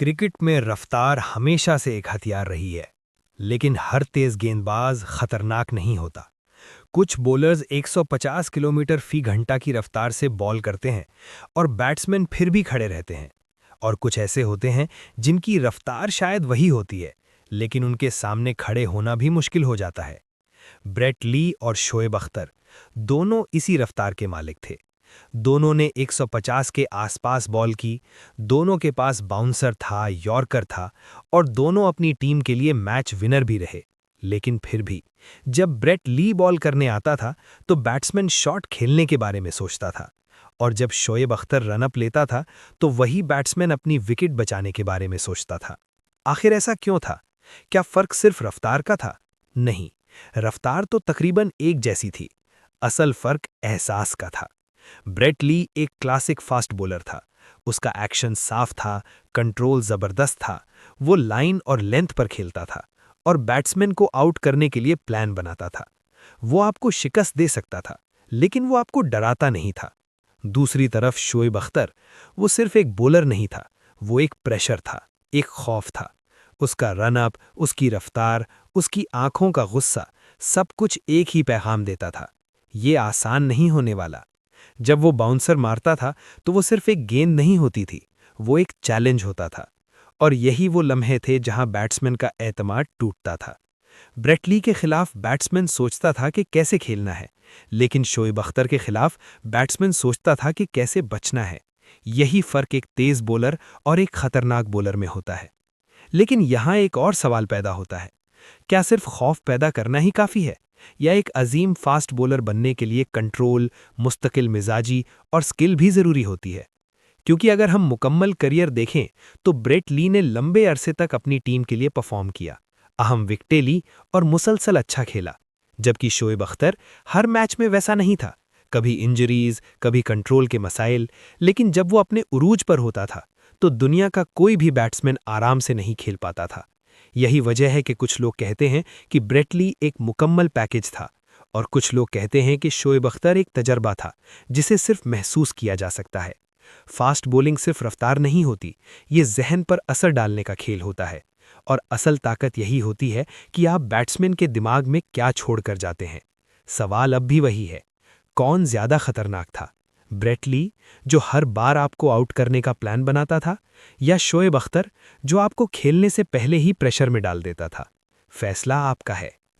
Cricket में रफ्तार हमेशा से एक हथियार रही है, लेकिन हर तेज गेंदबाज खतरनाक नहीं होता। कुछ बॉलर्स 150 किलोमीटर फी घंटा की रफ्तार से बॉल करते हैं और बैट्समैन फिर भी खड़े रहते हैं। और कुछ ऐसे होते हैं जिनकी रफ्तार शायद वही होती है, लेकिन उनके सामने खड़े होना भी मुश्किल हो जाता है। ब्रेट ली और शोएब अख्तर दोनों इसी रफ्तार के मालिक थे। दोनों ने 150 के आसपास बॉल की, दोनों के पास बाउंसर था, यॉर्कर था और दोनों अपनी टीम के लिए मैच विनर भी रहे। लेकिन फिर भी जब ब्रेट ली बॉल करने आता था तो बैट्समैन शॉट खेलने के बारे में सोचता था, और जब शोएब अख्तर रनअप लेता था तो वही बैट्समैन अपनी विकेट बचाने के बारे में सोचता था। आखिर ऐसा क्यों था? क्या फर्क सिर्फ रफ्तार का था? नहीं, रफ्तार तो तकरीबन एक जैसी थी। असल फर्क एहसास का था। ब्रेट ली एक क्लासिक फास्ट बॉलर था। उसका एक्शन साफ था, कंट्रोल जबरदस्त था। वो लाइन और लेंथ पर खेलता था और बैट्समैन को आउट करने के लिए प्लान बनाता था। वो आपको शिकस्त दे सकता था, लेकिन वो आपको डराता नहीं था। दूसरी तरफ शोएब अख्तर, वो सिर्फ एक बॉलर नहीं था, वो एक प्रेशर था, एक खौफ था। उसका रनअप, उसकी रफ्तार, उसकी आंखों का गुस्सा, सब कुछ एक ही पैगाम देता था: ये आसान नहीं होने वाला। जब वो बाउंसर मारता था तो वो सिर्फ एक गेंद नहीं होती थी, वो एक चैलेंज होता था। और यही वो लम्हे थे जहां बैट्समैन का एतमाद टूटता था। ब्रेट ली के खिलाफ बैट्समैन सोचता था कि कैसे खेलना है, लेकिन शोएब अख्तर के खिलाफ बैट्समैन सोचता था कि कैसे बचना है। यही फर्क एक तेज बॉलर और एक खतरनाक बॉलर में होता है। लेकिन यहां एक और सवाल पैदा होता है: क्या सिर्फ खौफ पैदा करना ही काफ़ी है, या एक अजीम फास्ट बॉलर बनने के लिए कंट्रोल, मुस्तकिल मिजाजी और स्किल भी ज़रूरी होती है? क्योंकि अगर हम मुकम्मल करियर देखें तो ब्रेट ली ने लंबे अरसे तक अपनी टीम के लिए परफॉर्म किया, अहम विकेटें ली और मुसलसल अच्छा खेला। जबकि शोएब अख्तर हर मैच में वैसा नहीं था, कभी इंजरीज, कभी कंट्रोल के मसाइल। लेकिन जब वो अपने उरूज पर होता था तो दुनिया का कोई भी बैट्समैन आराम से नहीं खेल पाता था। यही वजह है कि कुछ लोग कहते हैं कि ब्रेट ली एक मुकम्मल पैकेज था, और कुछ लोग कहते हैं कि शोएब अख्तर एक तजर्बा था जिसे सिर्फ महसूस किया जा सकता है। फास्ट बॉलिंग सिर्फ रफ्तार नहीं होती, ये जहन पर असर डालने का खेल होता है। और असल ताकत यही होती है कि आप बैट्समैन के दिमाग में क्या छोड़कर जाते हैं। सवाल अब भी वही है: कौन ज्यादा खतरनाक था, ब्रेट ली जो हर बार आपको आउट करने का प्लान बनाता था, या शोएब अख्तर जो आपको खेलने से पहले ही प्रेशर में डाल देता था? फैसला आपका है।